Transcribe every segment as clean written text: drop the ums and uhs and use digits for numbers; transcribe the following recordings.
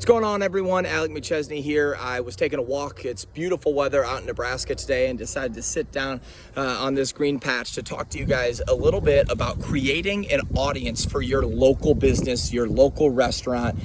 What's going on, everyone? Alec McChesney here. I was taking a walk. It's beautiful weather out in Nebraska today and decided to sit down on this green patch to talk to you guys a little bit about creating an audience for your local business, your local restaurant,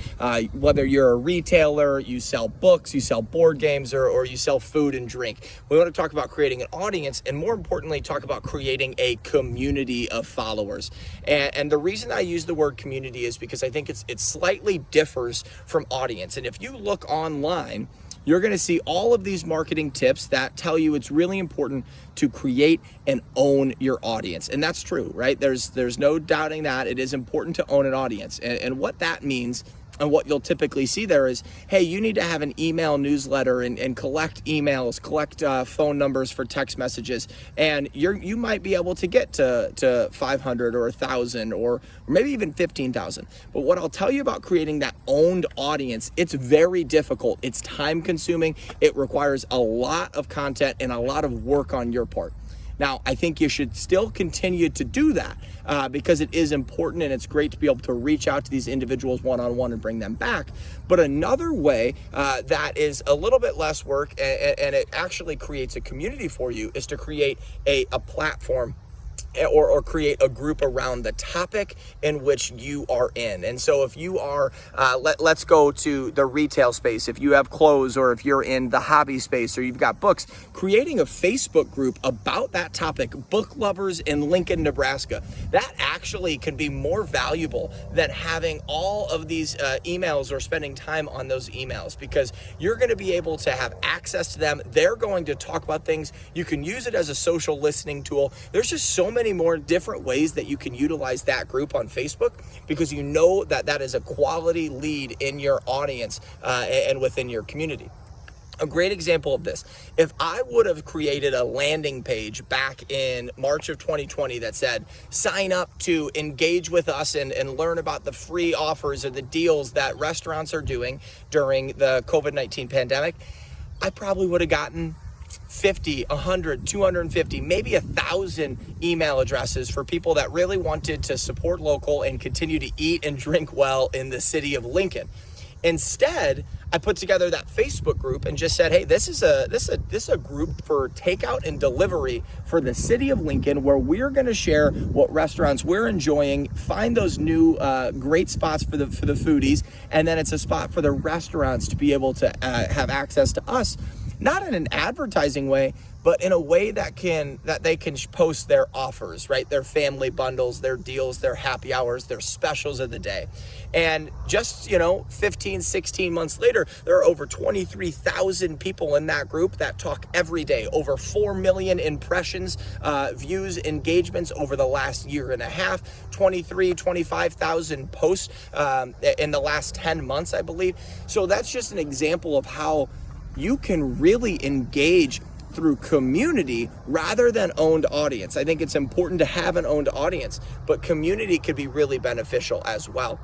whether you're a retailer, you sell books, you sell board games, or you sell food and drink. We want to talk about creating an audience and, more importantly, talk about creating a community of followers. And the reason I use the word community is because I think it slightly differs from audience. And if you look online, you're going to see all of these marketing tips that tell you it's really important to create and own your audience. And that's true, right? There's no doubting that it is important to own an audience. And what that means, and what you'll typically see there is, hey, you need to have an email newsletter and collect emails, collect phone numbers for text messages, and you might be able to get to 500 or 1,000 or maybe even 15,000. But what I'll tell you about creating that owned audience, it's very difficult. It's time consuming. It requires a lot of content and a lot of work on your part. Now, I think you should still continue to do that because it is important and it's great to be able to reach out to these individuals one-on-one and bring them back. But another way that is a little bit less work and it actually creates a community for you is to create a platform or create a group around the topic in which you are in. And so if you are, let's go to the retail space. If you have clothes, or if you're in the hobby space, or you've got books, creating a Facebook group about that topic, book lovers in Lincoln, Nebraska, that actually can be more valuable than having all of these emails or spending time on those emails, because you're going to be able to have access to them. They're going to talk about things. You can use it as a social listening tool. There's just so many more different ways that you can utilize that group on Facebook, because you know that that is a quality lead in your audience and within your community. A great example of this, if I would have created a landing page back in March of 2020 that said, sign up to engage with us and learn about the free offers or the deals that restaurants are doing during the COVID-19 pandemic, I probably would have gotten 50, 100, 250, maybe 1,000 email addresses for people that really wanted to support local and continue to eat and drink well in the city of Lincoln. Instead, I put together that Facebook group and just said, hey, this is a group for takeout and delivery for the city of Lincoln, where we're going to share what restaurants we're enjoying, find those new great spots for the foodies, and then it's a spot for the restaurants to be able to have access to us. Not in an advertising way, but in a way that they can post their offers, right? Their family bundles, their deals, their happy hours, their specials of the day. And just, 15, 16 months later, there are over 23,000 people in that group that talk every day. Over 4 million impressions, views, engagements over the last year and a half. 25,000 posts in the last 10 months, I believe. So that's just an example of how you can really engage through community rather than owned audience. I think it's important to have an owned audience, but community could be really beneficial as well.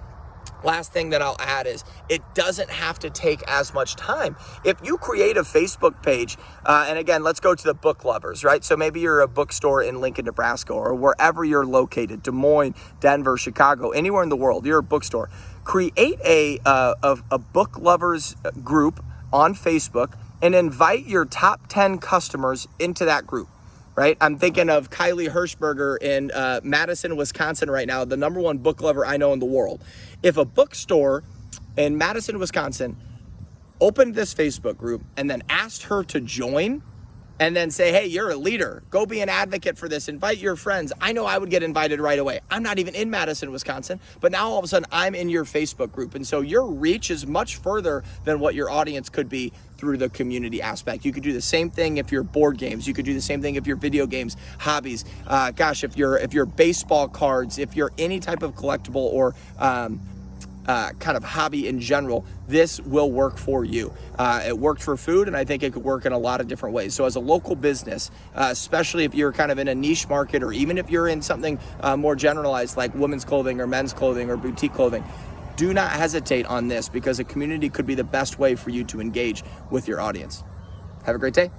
Last thing that I'll add is it doesn't have to take as much time. If you create a Facebook page, and again, let's go to the book lovers, right? So maybe you're a bookstore in Lincoln, Nebraska, or wherever you're located, Des Moines, Denver, Chicago, anywhere in the world, you're a bookstore. Create a book lovers group on Facebook and invite your top 10 customers into that group, right? I'm thinking of Kylie Hirschberger in Madison, Wisconsin right now, the #1 book lover I know in the world. If a bookstore in Madison, Wisconsin opened this Facebook group and then asked her to join and then say, hey, you're a leader, go be an advocate for this, invite your friends, I know I would get invited right away. I'm not even in Madison, Wisconsin, but now all of a sudden I'm in your Facebook group. And so your reach is much further than what your audience could be through the community aspect. You could do the same thing if you're board games. You could do the same thing if you're video games, hobbies. If you're baseball cards, if you're any type of collectible or kind of hobby in general, this will work for you. It worked for food, and I think it could work in a lot of different ways. So as a local business, especially if you're kind of in a niche market, or even if you're in something more generalized like women's clothing or men's clothing or boutique clothing, do not hesitate on this, because a community could be the best way for you to engage with your audience. Have a great day.